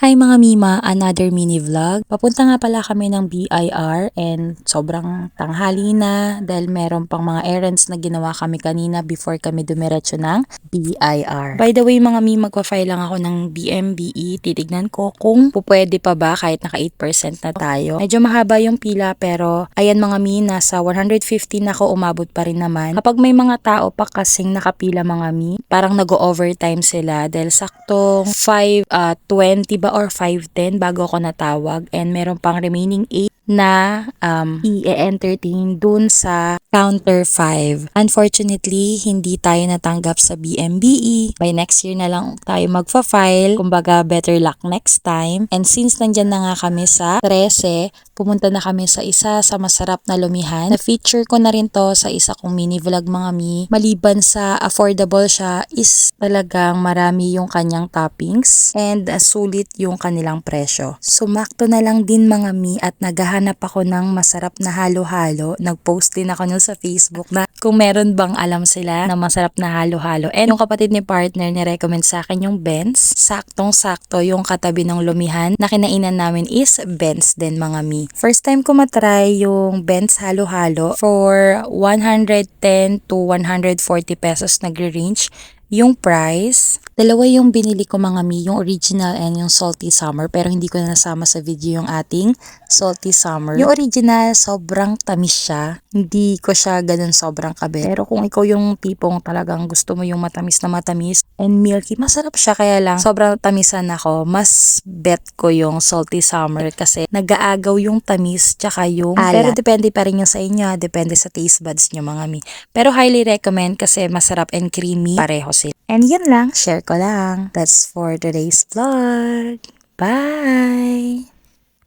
Hi mga Mima, another mini vlog. Papunta nga pala kami ng BIR and sobrang tanghali na dahil meron pang mga errands na ginawa kami kanina before kami dumiretso ng BIR. By the way mga Mima, magpa-file lang ako ng BMBE. Titignan ko kung pupwede pa ba kahit naka 8% na tayo. Medyo mahaba yung pila pero ayan mga Mi, nasa 150 na ako, umabot pa rin naman. Kapag may mga tao pa kasing nakapila mga Mi, parang nag-overtime sila dahil saktong 5:20 ba or 5:10 bago ako natawag and meron pang remaining 8 na i-entertain dun sa counter 5. Unfortunately, hindi tayo natanggap sa BMBE. By next year na lang tayo magfa-file. Kumbaga, better luck next time. And since nandyan na nga kami sa 13, pumunta na kami sa isa sa masarap na lumihan. Na-feature ko na rin to sa isa kong mini vlog mga Mi. Maliban sa affordable siya, is talagang marami yung kanyang toppings and sulit yung kanilang presyo. Sumakto na lang din mga Mi at naghahanap ako ng masarap na halo-halo. Nag-post din ako nun sa Facebook na kung meron bang alam sila na masarap na halo-halo. And yung kapatid ni partner ni-recommend sa akin yung Ben's. Saktong-sakto yung katabi ng lumihan na kinainan namin is Ben's din mga Mi. First time ko matry yung Ben's halo-halo. For 110 to 140 pesos nagre-range yung price. Dalawa yung binili ko mga Mi, yung original and yung salty summer, pero hindi ko na nasama sa video yung ating salty summer. Yung original, sobrang tamis siya. Hindi ko siya ganun sobrang kabe. Pero kung ikaw yung tipong talagang gusto mo yung matamis na matamis and milky, masarap siya, kaya lang sobrang tamisan ako. Mas bet ko yung salty summer kasi nag-aagaw yung tamis tsaka yung alat. Pero depende pa rin yung sa inyo, depende sa taste buds nyo mga Mi. Pero highly recommend kasi masarap and creamy pareho sila. And yun lang, share ko lang. That's for today's vlog. Bye!